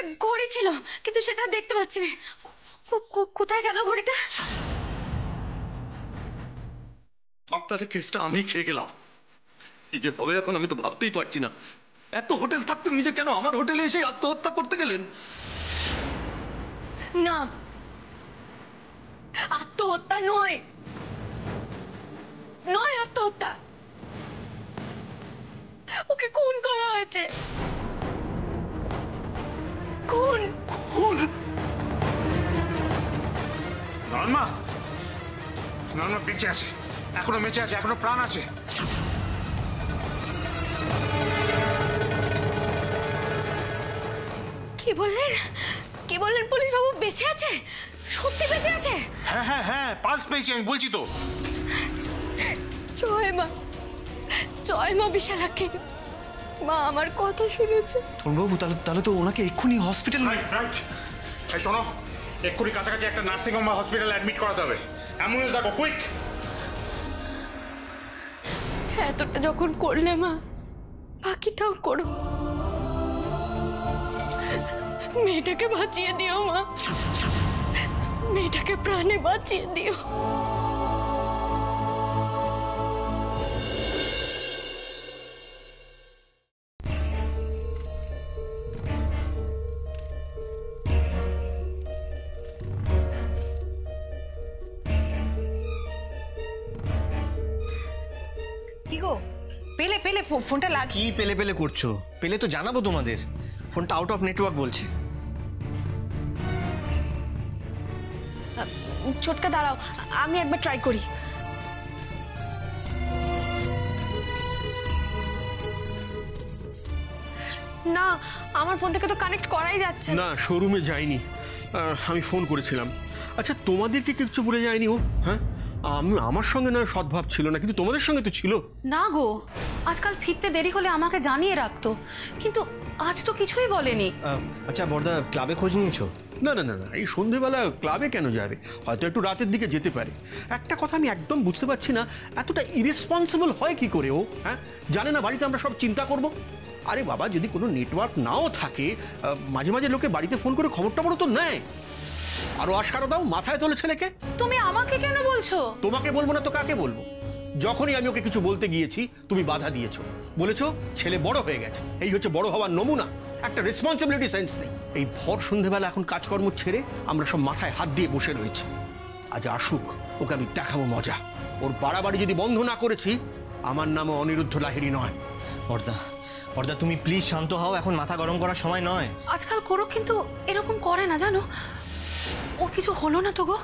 একটা ঘড়ি ছিল, কিন্তু সেটা দেখতে পাচ্ছি না। কোথায় গেল ঘড়িটা? আপনাদের কেসটা আমি খেয়ে গেলাম। এই যে হবে এখন আমি তো ভাবতেই পারছি না। এত হোটেল থাকতে নিজে কেন আমার হোটেলে এসে আত্মহত্যা করতে গেলেন? না, আত্মহত্যা নয়, নয় আত্মহত্যা। ওকে খুন করা হয়েছে। খুন। খুন? নর্মা, নর্মা বেঁচে আছে, এখনো বেঁচে আছে, এখনো প্রাণ আছে। কি বললেন? কি বললেন পুলিশ বাবু? বেঁচে আছে? সত্যি বেঁচে আছে? হ্যাঁ হ্যাঁ হ্যাঁ, পালস পেয়েছি আমি, বলছি তো। জয় মা, জয় মা বিশালাক্ষী। মা আমার কথা শুনেছে। তরুণবাবু তাহলে তো ওনাকে এক্ষুনি হসপিটাল। রাইট। এই শোনো, এক্ষুনি কাছাকাছি একটা নার্সিং হোম বা হসপিটালে অ্যাডমিট করাতে হবে। অ্যাম্বুলেন্স ডাকো, কুইক। এতটা যখন করলে মা, বাকিটাও করো। মেয়েটাকে বাঁচিয়ে দিও মা, মেয়েটাকে প্রাণে বাঁচিয়ে দিও। কি গো, পেলে পেলে ফোনটা লাগ। কি পেলে পেলে করছো? পেলে তো জানাবো তোমাদের। ফোনটা আউট অফ নেটওয়ার্ক বলছে। ছোটকা দাঁড়াও, আমি একবার ট্রাই করি। না, আমার ফোন থেকে তো কানেক্ট করাই যাচ্ছে না, শোরুমে যাইনি, আমি ফোন করেছিলাম। আচ্ছা, তোমাদেরকে কিছু বলে যায়নি ও? হ্যাঁ, আমার সঙ্গে না সদ্ভাব ছিল না, কিন্তু তোমাদের সঙ্গে তো ছিল। না গো, আজকাল ফিরতে দেরি হলে আমাকে জানিয়ে রাখতো, কিন্তু আজ তো কিছুই বলেনি। আচ্ছা বর্দা, ক্লাবে খোঁজ নিয়েছো? না না না না, এই সন্ধেবেলা ক্লাবে কেন যাবে? হয়তো একটু রাতের দিকে যেতে পারে। একটা কথা আমি একদম বুঝতে পারছি না, এতটা ইরেসপন্সিবল হয় কি করে ও? হ্যাঁ, জানে না বাড়িতে আমরা সব চিন্তা করব? আরে বাবা, যদি কোনো নেটওয়ার্ক নাও থাকে, মাঝে মাঝে লোকে বাড়িতে ফোন করে খবর টবর তো নেয়। আরো আশকারা দাও, মাথায় তোলে ছেলেকে। তুমি আমাকে কেন বলছো? তোমাকে বলবো না তো কাকে বলবো? যখনই আমি ওকে কিছু বলতে গিয়েছি তুমি বাধা দিয়েছো, বলেছো ছেলে বড় হয়ে গেছে। এই হচ্ছে বড় হওয়ার নমুনা। একটা রেসপন্সিবিলিটি সেন্স নেই। এই ভর সন্ধেবেলা এখন কাজকর্ম ছেড়ে আমরা সব মাথায় হাত দিয়ে বসে রয়েছি। আজ আসুক, ওকে আমি দেখাবো মজা। ওর বাড়াবাড়ি যদি বন্ধ না করেছি, আমার নামও অনিরুদ্ধ লাহিড়ী নয়। বর্দা, বর্দা তুমি প্লিজ শান্ত হও, এখন মাথা গরম করার সময় নয়। আজকাল করো, কিন্তু এরকম করে না জানো। ওর কিছু হলো না তো গো?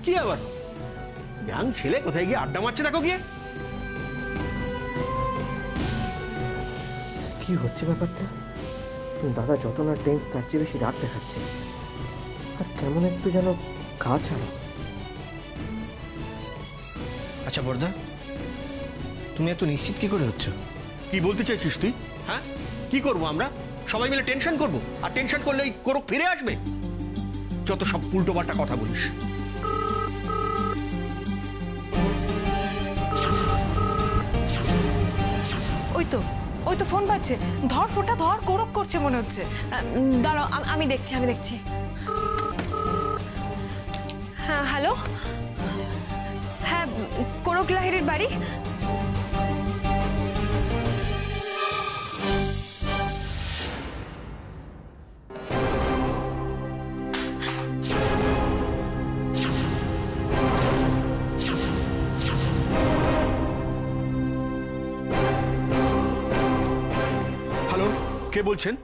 কি আবার ইয়াং ছেলে কোথায় গিয়ে আড্ডা মারছে দেখো গিয়ে। কি হচ্ছে ব্যাপারটা? দাদা যত না টেন্স তার চেয়ে বেশি রাগ দেখাচ্ছে, আর কেমন একটু যেন গা ছাড়া। আচ্ছা বর্দা, তুমি এত নিশ্চিত কি করে হচ্ছ? কি বলতে চাইছিস তুই? হ্যাঁ, কি করবো আমরা? সবাই মিলে টেনশন করবো, আর টেনশন করলে এই কোরক ফিরে আসবে? যত সব উল্টো পাল্টা কথা বলিস। ওই তো ফোন পাচ্ছে। ধর ফোনটা ধর, কোরক করছে মনে হচ্ছে। দাঁড়াও, আমি দেখছি। হ্যাঁ, হ্যালো। হ্যাঁ, কোরক লাহিড়ীর বাড়ি। হ্যালো, কে বলছেন?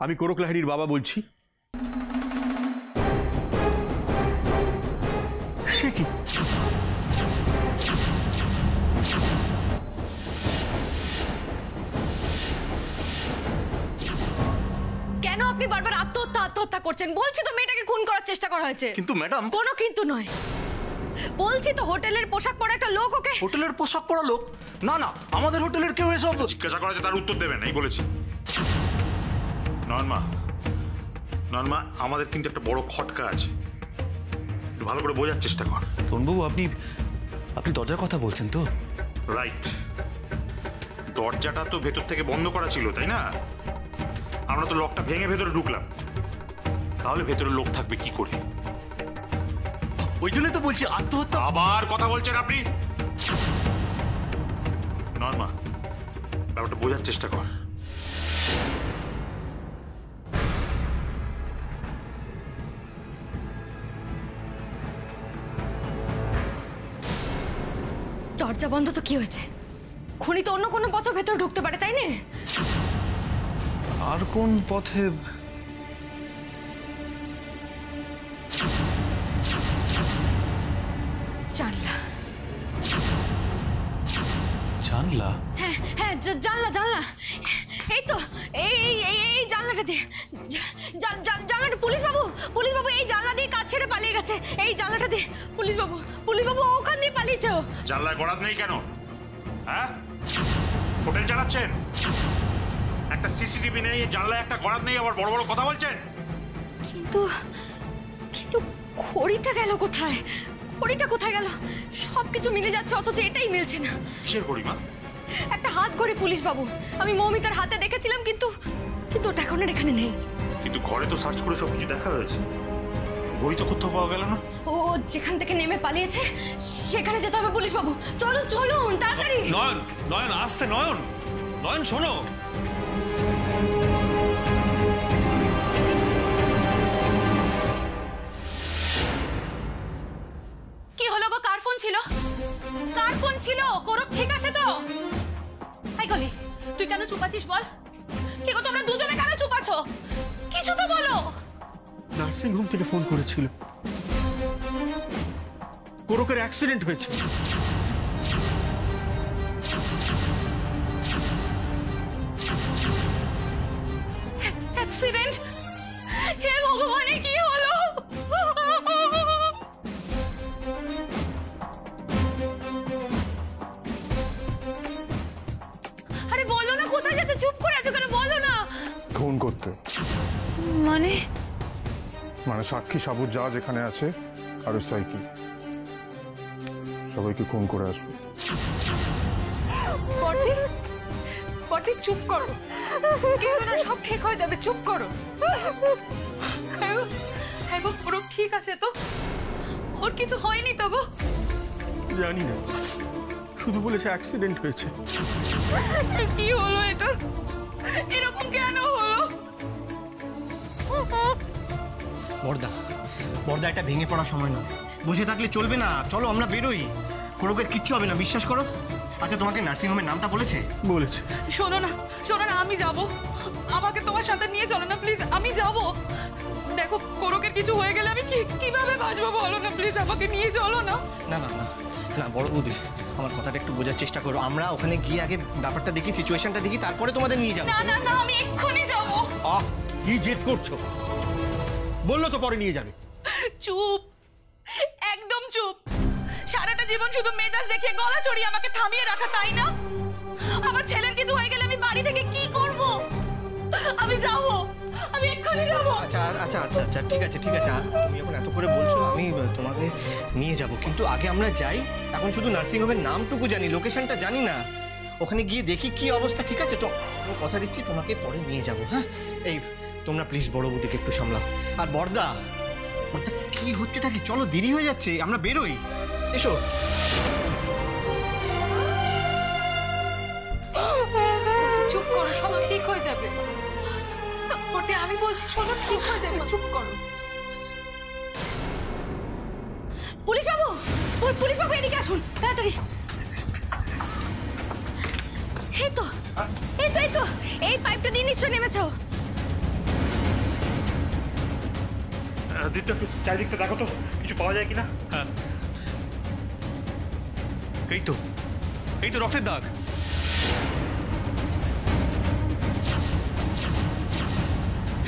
আমি কোরক লাহিড়ীর বাবা বলছি। সে কি? কেন আপনি বারবার আত্মহত্যা করছেন? বলছি তো মেয়েটাকে খুন করার চেষ্টা করা হয়েছে। কিন্তু ম্যাডাম। কোনো কিন্তু নয়, বলছি তো হোটেলের পোশাক পরা একটা লোক ওকে। হোটেলের পোশাক পরা লোক? না না, আমাদের হোটেলের কেউ এসব জিজ্ঞাসা করা তার উত্তর দেবেন, এই বলেছি। নর্মা, আমাদের কিন্তু একটা বড় খটকা আছে, একটু ভালো করে বোঝার চেষ্টা কর। তরুণবাবু, আপনি দরজার কথা বলছেন তো? রাইট, দরজাটা তো ভেতর থেকে বন্ধ করা ছিল, তাই না? আমরা তো লকটা ভেঙে ভেতরে ঢুকলাম, তাহলে ভেতরে লোক থাকবে কি করে? ওই জন্যই তো বলছি আত্মহত্যা। আবার কথা বলছেন আপনি? নর্মা, ব্যাপারটা বোঝার চেষ্টা কর। দরজা বন্ধ তো কি হয়েছে? খুনি তো অন্য কোনো পথে ভেতর ঢুকতে পারে, তাই না? আর কোন পথে? জানলা। জানলা? হ্যাঁ হ্যাঁ, জানলা জানলা। এই তো, এই এই এই এই জানলাটা দিয়ে। জানলাটা। পুলিশ বাবু এই জানলা দিয়ে কাজ ছেড়ে পালিয়ে গেছে। এই জানলাটা দিয়ে। পুলিশ বাবু ওখান দিয়ে পালিয়েছে ও। জানলায় গড়াত নেই কেন? হ্যাঁ, হোটেল চালাচ্ছেন, একটা সিসিটিভি নেই, জানলায় একটা গড়াত নেই, আবার বড় বড় কথা বলছেন। কিন্তু ঘড়িটা গেল কোথায়? ঘড়িটা কোথায় গেল? সবকিছু মিলে যাচ্ছে, অথচ এটাই মিলছে না। কিসের ঘড়ি মা? একটা হাত ঘড়ি পুলিশ বাবু, আমি মৌমিতার হাতে দেখেছিলাম, কিন্তু ওটা এখন আর এখানে নেই। কিন্তু ঘরে তো সার্চ করে সবকিছু দেখা হয়েছে, ঘড়ি তো কোথাও পাওয়া গেল না। ও যেখান থেকে নেমে পালিয়েছে সেখানে যেতে হবে পুলিশ বাবু। চলুন তাড়াতাড়ি। নয়ন আসতে। নয়ন শোনো। কি হলো গো? কার ফোন ছিল? কার ফোন ছিল? করো ঠিক আছে তো? হাই গলি, তুই কেন চুপ আছিস বল? কি গো তোমরা দুজনে কেন চুপ আছো? কিছু তো বলো। নার্সিং হোম থেকে ফোন করেছিল, কোরকের অ্যাক্সিডেন্ট হয়েছে। অ্যাক্সিডেন্ট? হে ভগবানে, কি হলো? আরে বলো না, কোথায় যাচ্ছে? চুপ করে আছো কেন? বলো না। খুন করতে, মানে সাক্ষী সাবুত যা যেখানে আছে আর সাইকি সবাইকে খুন করে আসবে। পটি চুপ করো, কেঁদো না, সব ঠিক হয়ে যাবে, চুপ করো। হ্যাঁ গো, পুরো ঠিক আছে তো? ওর কিছু হয়নি তো গো? জানি না, শুধু বলেছে অ্যাক্সিডেন্ট হয়েছে। কি হলো এটা? এরকম কেন হলো? বর্দা এটা ভেঙে পড়ার সময় নয়, বসে থাকলে চলবে না, চলো আমরা বেরোই। কোরকের কিচ্ছু হবে না, বিশ্বাস করো। আচ্ছা, তোমাকে নার্সিংহোমের নামটা বলেছে? শোনো না, আমি যাব, আমাকে তোমার সাথে নিয়ে চলো না প্লিজ, আমি যাব। দেখো, কোরকের কিছু হয়ে গেলে আমি কিভাবে বাঁচবো বলো না, প্লিজ আমাকে নিয়ে চলো না। না না না না, বড় বৌদি আমার কথাটা একটু বোঝার চেষ্টা করো। আমরা ওখানে গিয়ে আগে ব্যাপারটা দেখি, সিচুয়েশনটা দেখি, তারপরে তোমাদের নিয়ে যাবো। না, আমি এক্ষুনি যাব। কি জেদ করছো? বললো তো পরে নিয়ে যাবে। চুপ, একদম চুপ। সারাটা জীবন শুধু মেজাজ দেখিয়ে গলা চড়িয়ে আমাকে থামিয়ে রাখা, তাই না? আমার ছেলের কিছু হয়ে গেলে আমি বাড়ি থেকে কি করব? আমি যাব, আমি এক্ষুনি যাব। আচ্ছা, ঠিক আছে। তুমি এখন এত করে বলছো, আমি তোমাকে নিয়ে যাব, কিন্তু আগে আমরা যাই। এখন শুধু নার্সিংহোমের নামটুকু জানি, লোকেশনটা জানি না। ওখানে গিয়ে দেখি কি অবস্থা, ঠিক আছে তো? আমি কথা দিচ্ছি তোমাকে পরে নিয়ে যাব। হ্যাঁ, এই তোমরা প্লিজ বড় বৌদিকে একটু সামলাও। আর বর্দা কি হচ্ছেটা কি? চলো, দেরি হয়ে যাচ্ছে, আমরা বেরোই। এসো। চুপ করো, সব ঠিক হয়ে যাবে। ওটা আমি বলছি, সব ঠিক হয়ে যাবে, চুপ করো। পুলিশ বাবু এদিকে আসুন তাড়াতাড়ি। এই তো এই পাইপটা দিয়ে নিশ্চয় নেমেছো। দিদি একটু চারিদিকটা দেখো তো, কিছু পাওয়া যায় কিনা। হ্যাঁ, এই তো রক্তের দাগ।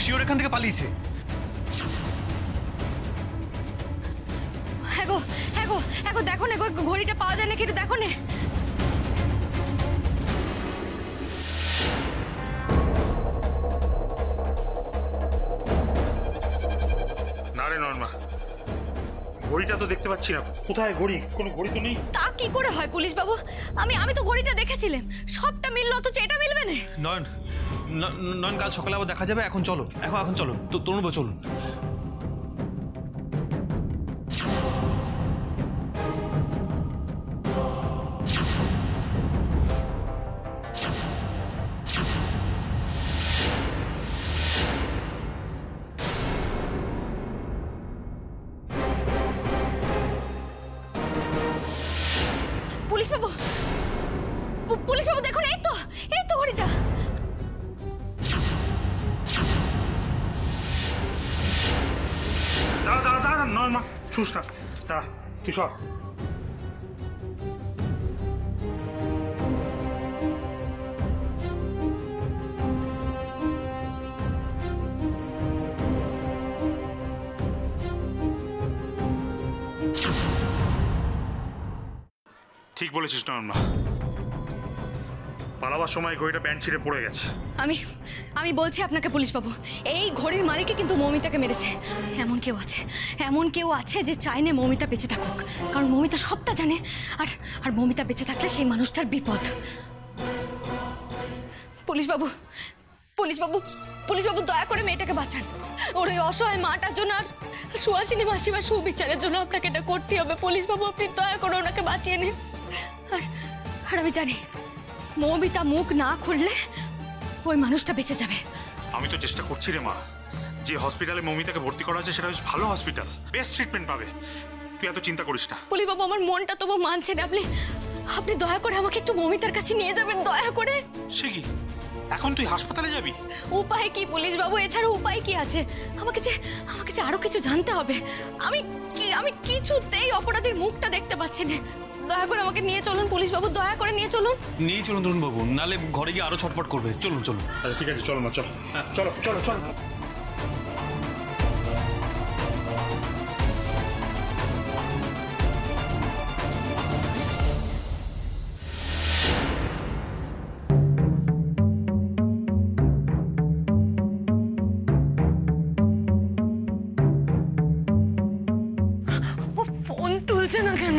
শিওর এখান থেকে পালিয়েছে। হ্যাঁ গো দেখো না, ঘড়িটা পাওয়া যায় নাকি একটু দেখো না। না রে নর্মা, ঘড়িটা তো দেখতে পাচ্ছি না। কোথায় ঘড়ি? কোনো ঘড়ি তো নেই। তা কি করে হয় পুলিশ বাবু? আমি তো ঘড়িটা দেখেছিলাম, সবটা মিললো, অথচ এটা মিলবে না। নয়ন, নয়ন কাল সকালে আবার দেখা যাবে। এখন চলো, এখন চলো তরুণবাবু, চলুন। পুলিশ বাবু, পুলিশ বাবু দেখুন, এই তো ঘড়িটা। দাঁড়া নয় মা, ছুস না, দাঁড়া তুই সর। ঠিক বলেছিস নয়ন মা, পালাবার সময় ঘড়িটা ব্যান্ড ছিঁড়ে পড়ে গেছে। আমি বলছি আপনাকে পুলিশ বাবু, এই ঘড়ির মালিকই কিন্তু মৌমিতাকে মেরেছে। এমন কেউ আছে যে চায় না মৌমিতা বেঁচে থাকুক, কারণ মৌমিতা সবটা জানে, আর মৌমিতা বেঁচে থাকলে সেই মানুষটার বিপদ। পুলিশ বাবু দয়া করে মেয়েটাকে বাঁচান। ওর ওই অসহায় মাটার জন্য আর সুহাসিনী মাসিমার সুবিচারের জন্য আপনাকে এটা করতে হবে। পুলিশ বাবু, আপনি দয়া করে ওনাকে বাঁচিয়ে নিন। আর আমি জানি মৌমিতা মুখ না খুললে ওই মানুষটা বেঁচে যাবে। আমি তো চেষ্টা করছি রে মা, যে হসপিটালে মৌমিতাকে ভর্তি করা হয়েছে সেটা বেশ ভালো হসপিটাল, বেস্ট ট্রিটমেন্ট পাবে। তুই এত চিন্তা করিস না। পুলিশ বাবু, আমার মনটা তবু মানছে না। আপনি দয়া করে আমাকে একটু মৌমিতার কাছে নিয়ে যাবেন, দয়া করে। সে কি, এখন তুই হাসপাতালে যাবি? উপায় কি পুলিশ বাবু, এছাড়া উপায় কি আছে? আমাকে যে আরো কিছু জানতে হবে। আমি কিছুতেই অপরাধীর মুখটা দেখতে পাচ্ছি না। দয়া করে আমাকে নিয়ে চলুন পুলিশ বাবু, দয়া করে নিয়ে চলুন। নিয়ে চলুন তরুণবাবু, নালে ঘরে গিয়ে আরো ছটপট করবে। চলুন। আচ্ছা ঠিক আছে, চলো না, চলো। ফোন তুলছে না কেন?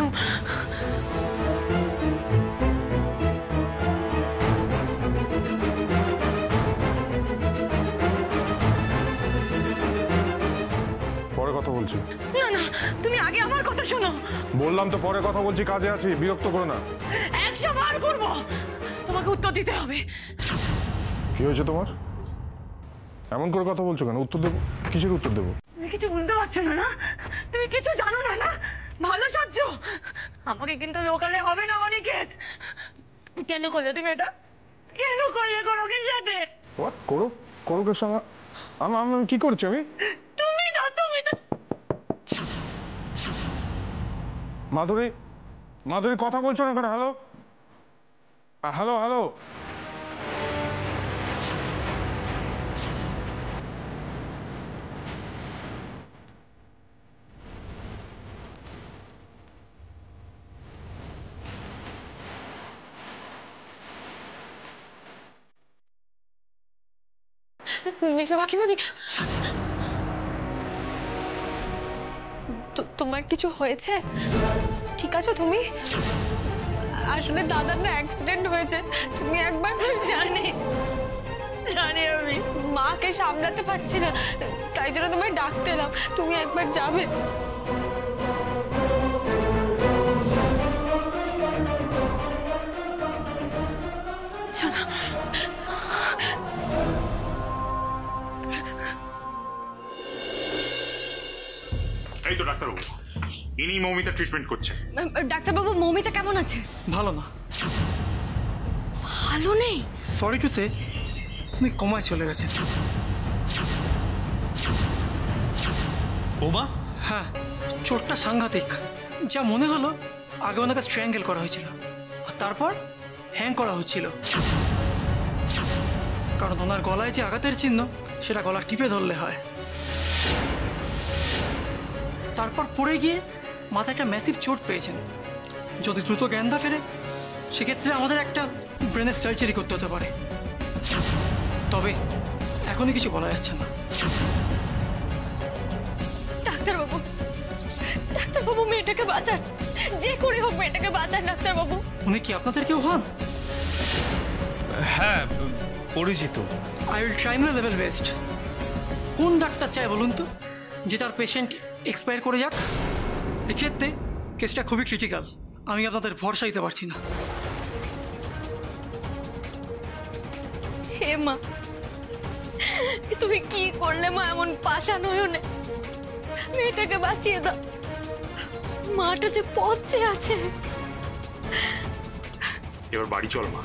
পরে কথা বলছি। না, তুমি আগে আমার কথা শোনো। বললাম তো পরে কথা বলছি, কাজে আছি, বিরক্ত করো না। 100 বার করবো, তোমাকে উত্তর দিতে হবে। কি হয়েছে তোমার? এমন করে কথা বলছো কেন? উত্তর দেবো? কিসের উত্তর দেবো? তুমি কিছু বুঝতে পারছো না? তুমি কিছু জানো না? ভালো সাজছ। আমাকে কিন্তু লোকালে হবে না অনিকেত। কেন করলে তুমি এটা? কেন করলে করোকের সাথে? করোকের সঙ্গে আমি কি করছি? তুমি তো মাধুরী কথা বলছো না কেন? হ্যালো। তোমার কিছু হয়েছে? ঠিক আছো তুমি? আসলে দাদার না অ্যাক্সিডেন্ট হয়েছে। তুমি একবার জানি আমি মাকে সামলাতে পারছি না, তাই জন্য তোমায় ডাকতে এলাম। তুমি একবার যাবে? চলো। এই তো ডাক্তারবাবু, ইনি মৌমিতা ট্রিটমেন্ট করছে। ডাক্তারবাবু, মৌমিতা কেমন আছে? ভালো না। ভালো নেই? সরি টু সে, তুমি কোমায় চলে গেছে। কোমা? হ্যাঁ, চোটটা সাংঘাতিক। যা মনে হলো আগে ওনাকে স্ট্র্যাঙ্গেল করা হয়েছিল, আর তারপর হ্যাং করা হচ্ছিল। কারণ ওনার গলায় যে আঘাতের চিহ্ন, সেটা গলা টিপে ধরলে হয়। তারপর পড়ে গিয়ে মাথায় একটা ম্যাসিভ চোট পেয়েছেন। যদি দ্রুত জ্ঞানটা ফেরে, সেক্ষেত্রে আমাদের একটা ব্রেনের সার্জারি করতে হতে পারে। তবে এখনই কিছু বলা যাচ্ছে না। ডাক্তারবাবু মেয়েটাকে বাঁচান, যে করে হোক মেয়েটাকে বাঁচান ডাক্তারবাবু। উনি কি আপনাদের কেউ হন? হ্যাঁ, করেছি তো। I will try my level best. কোন ডাক্তার চায় বলুন তো যে তার পেশেন্ট এক্সপায়ার করে যাক? এক্ষেত্রে কেসটা খুবই ক্রিটিক্যাল, আমি আপনাদের ভরসা দিতে পারছি না। হে মা, তুমি কি করলে মা? এমন পাষাণ হয়েও নে, মেয়েটাকে বাঁচিয়ে দাও। মাটা যে পচে আছে। এবার বাড়ি চল মা,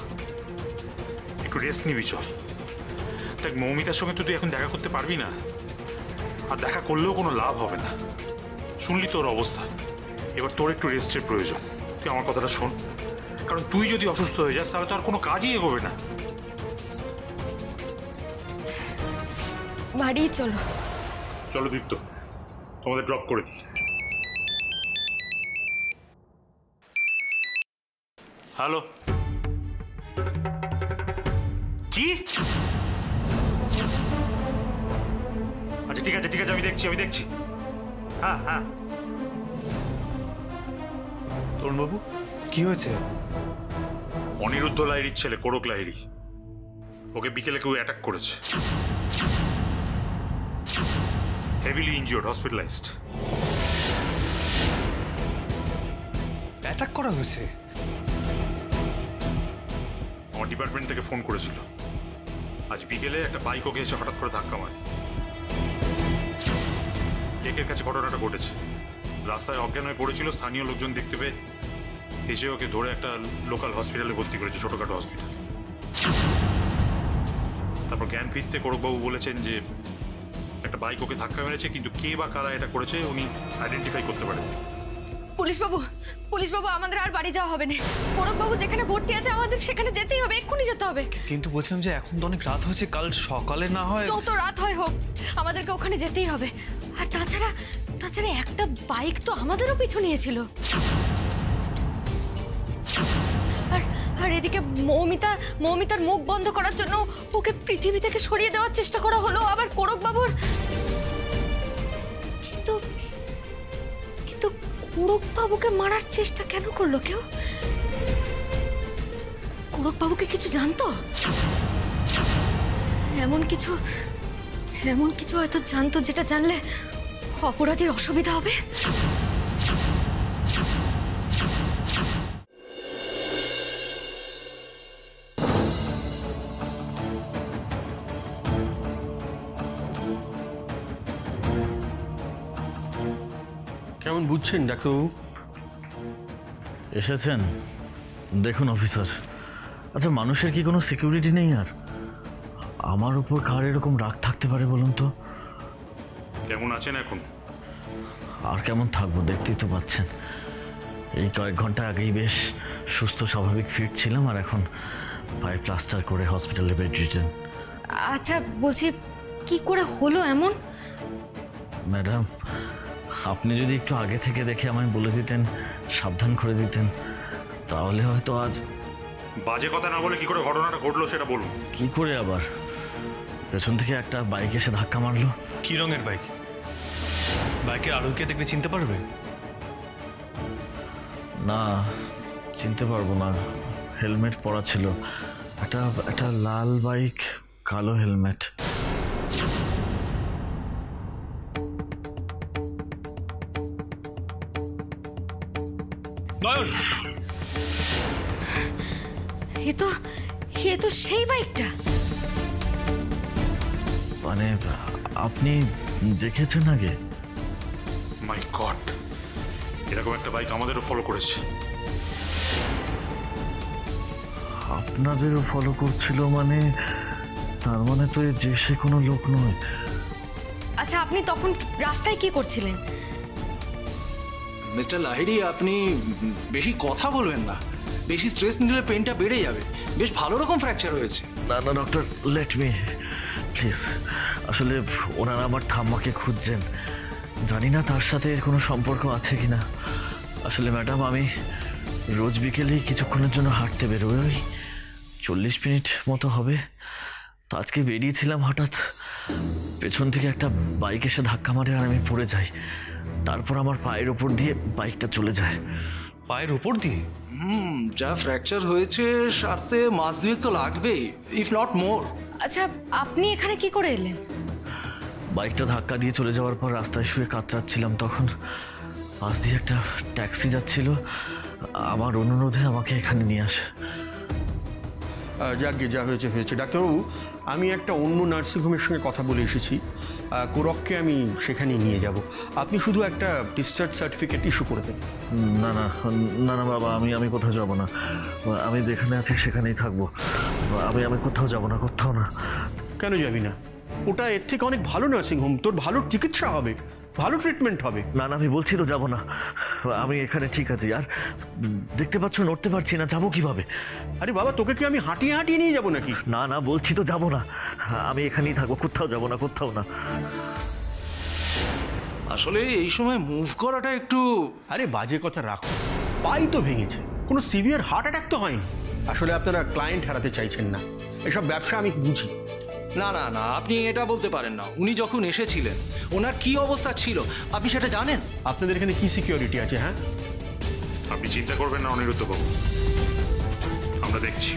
একটু রেস্ট নিবি, চল। দেখ, মৌমিতার সঙ্গে তো তুই এখন দেখা করতে পারবি না, আর দেখা করলেও কোনো লাভ হবে না। শুনলি তোর অবস্থা, এবার তোর একটু রেস্টের প্রয়োজন। তুই আমার কথাটা শোন, কারণ তুই যদি অসুস্থ হয়ে যাস তাহলে তো আর কোনো কাজই এগোবে না। বাড়ি চলো। চলো দীপ্ত, তোমাদের ড্রপ করে দিই। হ্যালো, কি? আচ্ছা ঠিক আছে ঠিক আছে, আমি দেখছি। হ্যাঁ হ্যাঁ। তরুণবাবু, কি হয়েছে? অনিরুদ্ধ লাহিড়ির ছেলে কোরক লাহিড়ি, ওকে বিকেলে কেউ অ্যাটাক করেছে। Heavily injured, hospitalised. অ্যাটাক করা হয়েছে? আমার ডিপার্টমেন্ট থেকে ফোন করেছিল। আজ বিকেলে একটা বাইক ওকে এসে হঠাৎ করে ধাক্কা মারে। কেকের কাছে ঘটনাটা ঘটেছে। রাস্তায় অজ্ঞান হয়ে পড়েছিল, স্থানীয় লোকজন দেখতে পেয়ে এসে ওকে ধরে একটা লোকাল হসপিটালে ভর্তি করেছে, ছোটখাটো হসপিটাল। তারপর জ্ঞান ফিরতে কোরকবাবু বলেছেন যে একটা বাইক ওকে ধাক্কা মেরেছে, কিন্তু কে বা কারা এটা করেছে উনি আইডেন্টিফাই করতে পারেন। পুলিশ বাবু, আমাদের আর বাড়ি যাওয়া হবে না। কোরকবাবু যেখানে ভর্তি আছে আমাদের সেখানে যেতেই হবে, এক্ষুনি যেতে হবে। কিন্তু বলছিলাম যে এখন তো অনেক রাত হয়েছে, কাল সকালে না হয়। যত রাত হয় হোক, আমাদেরকে ওখানে যেতেই হবে। আর তাছাড়া একটা বাইক তো আমাদেরও পিছু নিয়েছিল। আর এদিকে মৌমিতার মুখ বন্ধ করার জন্য ওকে পৃথিবী থেকে সরিয়ে দেওয়ার চেষ্টা করা হলো। আবার কোরকবাবুর কিন্তু কোরকবাবুকে মারার চেষ্টা কেন করলো কেউ? কোরকবাবুকে কিছু জানতো? এমন কিছু হয়তো জানতো যেটা জানলে অপরাধীর অসুবিধা হবে। কেমন বুঝছেন ডাক্তারবাবু? এসেছেন? দেখুন অফিসার, আচ্ছা মানুষের কি কোনো সিকিউরিটি নেই? আর আমার উপর কার এরকম রাগ থাকতে পারে বলুন তো? কেমন আছেন এখন? আর কেমন থাকবো, দেখতেই তো পাচ্ছেন। এই কয়েক ঘন্টা আগেই বেশ সুস্থ স্বাভাবিক ফিট ছিলাম, আর এখন পায়ে প্লাস্টার করে হসপিটালে বেড রিটেন। আচ্ছা বলছি, কি করে হলো এমন? ম্যাডাম, আপনি যদি একটু আগে থেকে দেখে আমায় বলে দিতেন, সাবধান করে দিতেন, তাহলে হয়তো আজ। বাজে কথা না বলে কি করে ঘটনাটা ঘটলো সেটা বলুন। কি করে আবার? পেছন থেকে একটা বাইক এসে ধাক্কা মারলো। কি রঙের বাইক? বাইকের আলোকে দেখলে চিনতে পারবে? না, চিনতে পারবো না। হেলমেট পরা ছিল, একটা লাল বাইক, কালো হেলমেট। নয়ন, এ তো সেই বাইকটা। মানে আপনি দেখেছেন আগে? মাই গড, এরকম একটা বাইক আমাদেরও ফলো করেছে। আপনাদেরও ফলো করছিল? মানে তার মানে তো যে সে কোনো লোক নয়। আচ্ছা, আপনি তখন রাস্তায় কি করছিলেন? মিস্টার লাহিড়ি, আপনি বেশি কথা বলবেন না। বেশি স্ট্রেস নিলে পেনটা বেড়ে যাবে। বেশ ভালো রকম ফ্র্যাকচার হয়েছে। না ডক্টর, লেট মি প্লিজ। আসলে ওনারা আমার ঠাম্মাকে খুঁজছেন, জানি না তার সাথে এর কোনো সম্পর্ক আছে কিনা। আসলে ম্যাডাম, আমি রোজ বিকেলেই কিছুক্ষণের জন্য হাঁটতে বেরোই, ওই 40 মিনিট মতো হবে। তো আজকে বেরিয়েছিলাম, হঠাৎ পেছন থেকে একটা বাইক এসে ধাক্কা মারে আর আমি পড়ে যাই। তারপর আমার পায়ের ওপর দিয়ে বাইকটা চলে যায়। পায়ের উপর দিয়ে? যা ফ্র্যাকচার হয়েছে সারতে মাস দুয়েক তো লাগবেই, ইফ নট মোর। আচ্ছা আপনি এখানে কি করে এলেন? বাইকটা ধাক্কা দিয়ে চলে যাওয়ার পর রাস্তায় শুয়ে কাতরাচ্ছিলাম, তখন পাশ দিয়ে একটা ট্যাক্সি যাচ্ছিল, আমার অনুরোধে আমাকে এখানে নিয়ে আসে। যাক গে, যা হয়েছে হয়েছে। ডাক্তারবাবু, আমি একটা অন্য নার্সিংহোমের সঙ্গে কথা বলে এসেছি, কোরককে আমি সেখানে নিয়ে যাব। আপনি শুধু একটা ডিসচার্জ সার্টিফিকেট ইস্যু করে দেন। না না না না বাবা, আমি কোথাও যাব না। আমি যেখানে আছি সেখানেই থাকবো। আমি কোথাও যাব না, কোথাও না। কেন যাবি না? ওটা এর থেকে অনেক ভালো নার্সিংহোম, তোর ভালো চিকিৎসা হবে, ভালো ট্রিটমেন্ট হবে। না না, আমি বলছি তো যাবো না, আমি এখানে ঠিক আছি। আর দেখতে পাচ্ছ নড়তে পারছি না, যাবো কিভাবে? আরে বাবা, তোকে কি আমি হাঁটিয়ে হাঁটিয়ে নিয়ে যাবো নাকি? না না, বলছি তো যাবো না, আমি এখানেই থাকবো, কোথাও যাবো না, কোথাও না। আসলে এই সময় মুভ করাটা একটু... আরে বাজে কথা রাখো, পাই তো ভেঙেছে, কোনো সিভিয়ার হার্ট অ্যাটাক তো হয়নি। আসলে আপনারা ক্লায়েন্ট হারাতে চাইছেন না, এসব ব্যবসা আমি বুঝি। না না না, আপনি এটা বলতে পারেন না। উনি যখন এসেছিলেন ওনার কি অবস্থা ছিল আপনি সেটা জানেন? আপনাদের এখানে কি সিকিউরিটি আছে? হ্যাঁ, আপনি চিন্তা করবেন না অনিরুদ্ধ বাবু, আমরা দেখছি।